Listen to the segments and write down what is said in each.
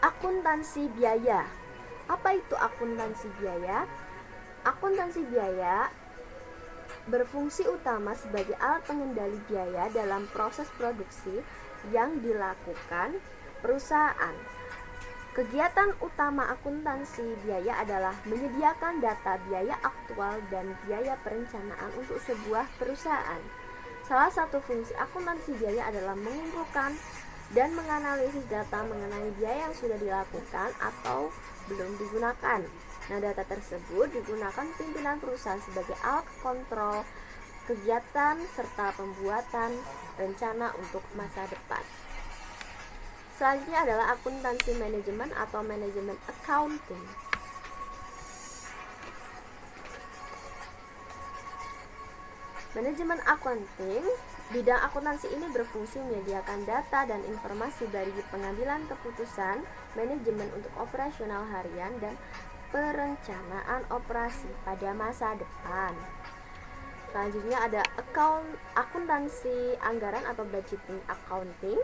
Akuntansi biaya. Apa itu akuntansi biaya? Akuntansi biaya berfungsi utama sebagai alat pengendali biaya dalam proses produksi yang dilakukan perusahaan. Kegiatan utama akuntansi biaya adalah menyediakan data biaya aktual dan biaya perencanaan untuk sebuah perusahaan. Salah satu fungsi akuntansi biaya adalah mengumpulkan dan menganalisis data mengenai biaya yang sudah dilakukan atau belum digunakan. Nah, data tersebut digunakan pimpinan perusahaan sebagai alat kontrol kegiatan serta pembuatan rencana untuk masa depan. Selanjutnya adalah akuntansi manajemen atau manajemen accounting. Manajemen accounting, bidang akuntansi ini berfungsi menyediakan data dan informasi dari pengambilan keputusan manajemen untuk operasional harian dan perencanaan operasi pada masa depan. Selanjutnya ada akuntansi anggaran atau budgeting accounting.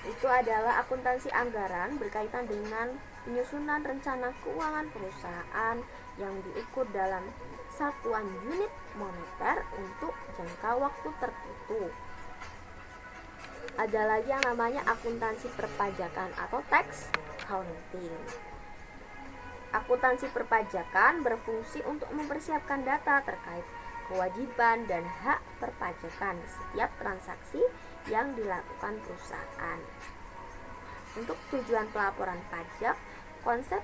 Itu adalah akuntansi anggaran berkaitan dengan penyusunan rencana keuangan perusahaan yang diukur dalam satuan unit moneter untuk jangka waktu tertentu. Ada lagi yang namanya akuntansi perpajakan atau tax accounting. Akuntansi perpajakan berfungsi untuk mempersiapkan data terkait kewajiban dan hak perpajakan setiap transaksi yang dilakukan perusahaan. Untuk tujuan pelaporan pajak, konsep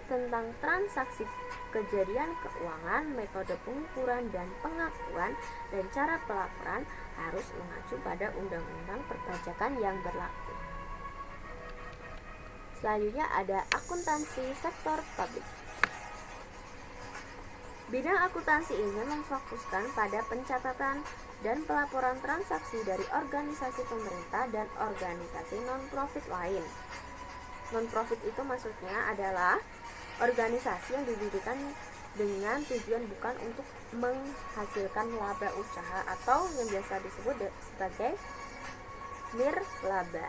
tentang transaksi kejadian keuangan, metode pengukuran dan pengakuan, dan cara pelaporan harus mengacu pada undang-undang perpajakan yang berlaku. Selanjutnya ada akuntansi sektor publik. Bidang akuntansi ini memfokuskan pada pencatatan dan pelaporan transaksi dari organisasi pemerintah dan organisasi non-profit lain. Non-profit itu maksudnya adalah organisasi yang didirikan dengan tujuan bukan untuk menghasilkan laba usaha atau yang biasa disebut sebagai nirlaba.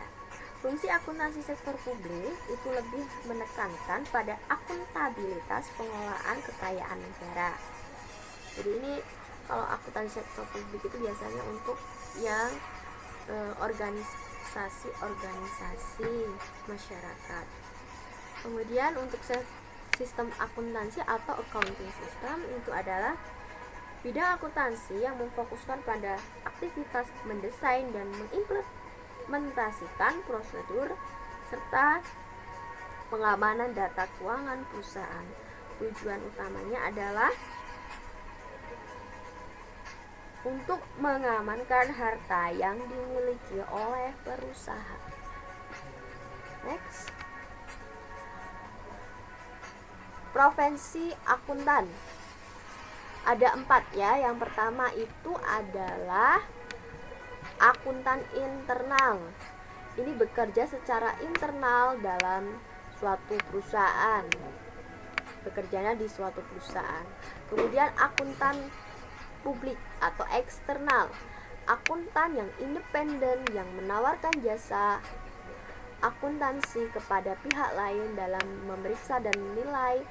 Fungsi akuntansi sektor publik itu lebih menekankan pada akuntabilitas pengelolaan kekayaan negara. Jadi ini kalau akuntansi sektor publik itu biasanya untuk yang organisasi masyarakat. Kemudian untuk sistem akuntansi atau accounting system itu adalah bidang akuntansi yang memfokuskan pada aktivitas mendesain dan mengimplementasikan prosedur serta pengamanan data keuangan perusahaan. Tujuan utamanya adalah untuk mengamankan harta yang dimiliki oleh perusahaan. Next. Profesi akuntan. Ada 4 ya. Yang pertama itu adalah akuntan internal. Ini bekerja secara internal dalam suatu perusahaan. Bekerjanya di suatu perusahaan. Kemudian akuntan publik atau eksternal. Akuntan yang independen yang menawarkan jasa akuntansi kepada pihak lain dalam memeriksa dan menilai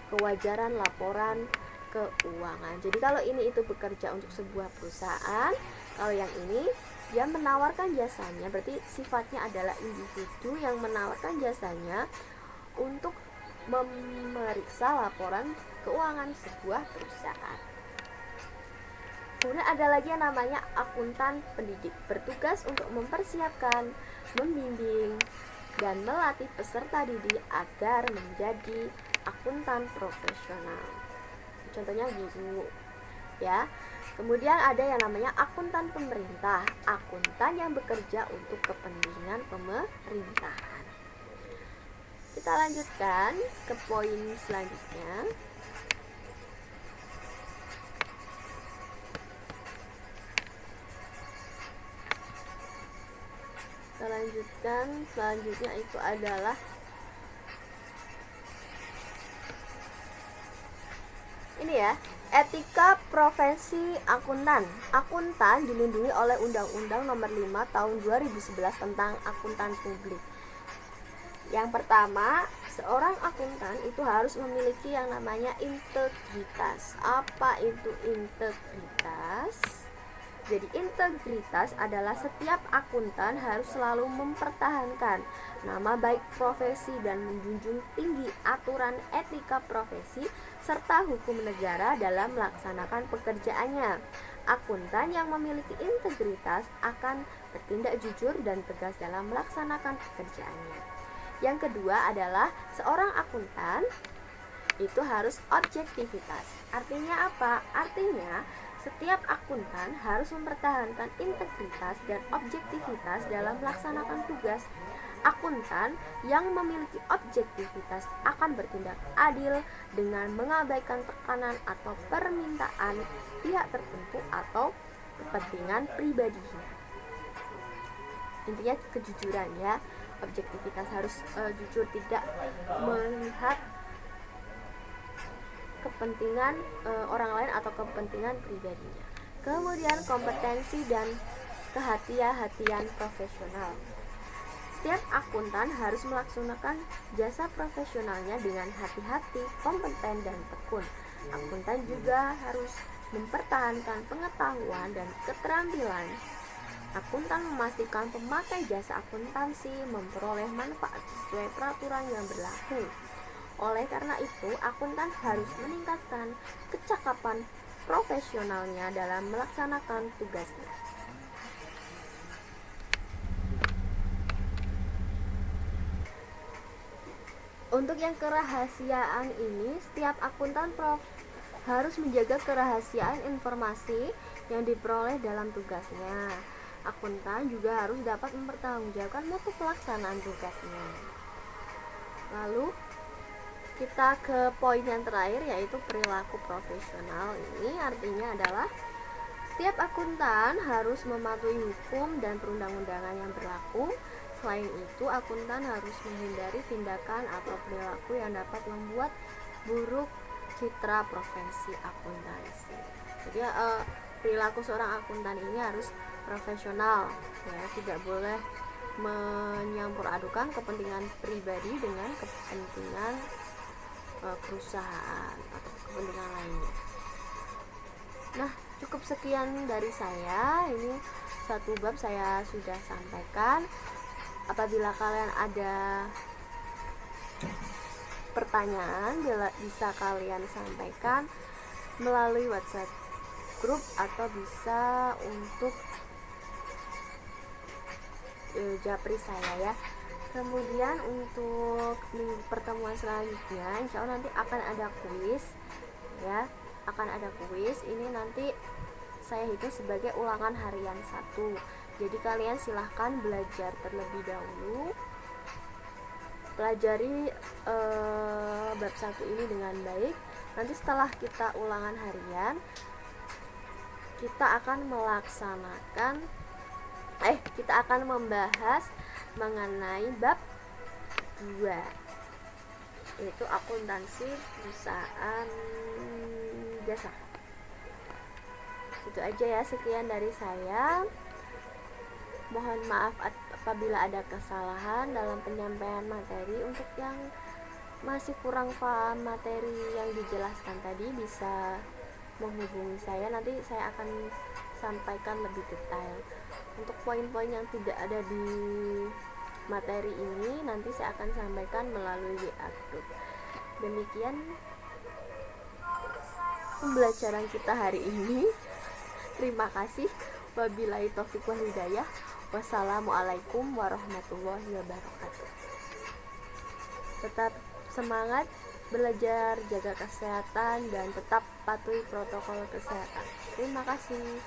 kewajaran laporan keuangan. Jadi kalau ini itu bekerja untuk sebuah perusahaan, kalau yang ini dia menawarkan jasanya, berarti sifatnya adalah individu yang menawarkan jasanya untuk memeriksa laporan keuangan sebuah perusahaan. Kemudian ada lagi yang namanya akuntan pendidik, bertugas untuk mempersiapkan, membimbing, dan melatih peserta didik agar menjadi akuntan profesional. Contohnya guru ya. Kemudian ada yang namanya akuntan pemerintah, akuntan yang bekerja untuk kepentingan pemerintahan. Kita lanjutkan ke poin selanjutnya. Selanjutnya itu adalah ini ya, etika profesi akuntan. Akuntan dilindungi oleh Undang-Undang Nomor 5 Tahun 2011 tentang akuntan publik. Yang pertama, seorang akuntan itu harus memiliki yang namanya integritas. Apa itu integritas? Jadi integritas adalah setiap akuntan harus selalu mempertahankan nama baik profesi dan menjunjung tinggi aturan etika profesi serta hukum negara dalam melaksanakan pekerjaannya. Akuntan yang memiliki integritas akan bertindak jujur dan tegas dalam melaksanakan pekerjaannya. Yang kedua adalah seorang akuntan itu harus objektivitas. Artinya apa? Artinya setiap akuntan harus mempertahankan integritas dan objektivitas dalam melaksanakan tugas. Akuntan yang memiliki objektivitas akan bertindak adil dengan mengabaikan tekanan atau permintaan pihak tertentu atau kepentingan pribadinya. Intinya kejujuran ya, objektivitas harus jujur, tidak melihat kepentingan orang lain atau kepentingan pribadinya. Kemudian kompetensi dan kehati-hatian profesional. Setiap akuntan harus melaksanakan jasa profesionalnya dengan hati-hati, kompeten, dan tekun. Akuntan juga harus mempertahankan pengetahuan dan keterampilan. Akuntan memastikan pemakai jasa akuntansi memperoleh manfaat sesuai peraturan yang berlaku. Oleh karena itu, akuntan harus meningkatkan kecakapan profesionalnya dalam melaksanakan tugasnya. Untuk yang kerahasiaan ini, setiap akuntan harus menjaga kerahasiaan informasi yang diperoleh dalam tugasnya. Akuntan juga harus dapat mempertanggungjawabkan mutu pelaksanaan tugasnya. Lalu kita ke poin yang terakhir, yaitu perilaku profesional. Ini artinya adalah setiap akuntan harus mematuhi hukum dan perundang-undangan yang berlaku. Selain itu, akuntan harus menghindari tindakan atau perilaku yang dapat membuat buruk citra profesi akuntansi. Jadi perilaku seorang akuntan ini harus profesional, ya, tidak boleh menyampur adukan kepentingan pribadi dengan kepentingan perusahaan atau kepentingan lainnya. Nah, cukup sekian dari saya. Ini satu bab saya sudah sampaikan. Apabila kalian ada pertanyaan, bisa kalian sampaikan melalui WhatsApp grup atau bisa untuk japri saya ya. Kemudian untuk pertemuan selanjutnya, insya Allah nanti akan ada kuis ya, akan ada kuis. Ini nanti saya hitung sebagai ulangan harian 1. Jadi kalian silahkan belajar terlebih dahulu, pelajari bab 1 ini dengan baik. Nanti setelah kita ulangan harian, kita akan membahas mengenai bab 2, yaitu akuntansi perusahaan jasa. Itu aja ya, sekian dari saya. Mohon maaf apabila ada kesalahan dalam penyampaian materi. Untuk yang masih kurang paham materi yang dijelaskan tadi, bisa menghubungi saya, nanti saya akan sampaikan lebih detail. Untuk poin-poin yang tidak ada di materi ini, nanti saya akan sampaikan melalui WA group. Demikian pembelajaran kita hari ini. Terima kasih. Wabillahi taufiq wal hidayah. Wassalamualaikum warahmatullahi wabarakatuh. Tetap semangat belajar, jaga kesehatan, dan tetap patuhi protokol kesehatan. Terima kasih.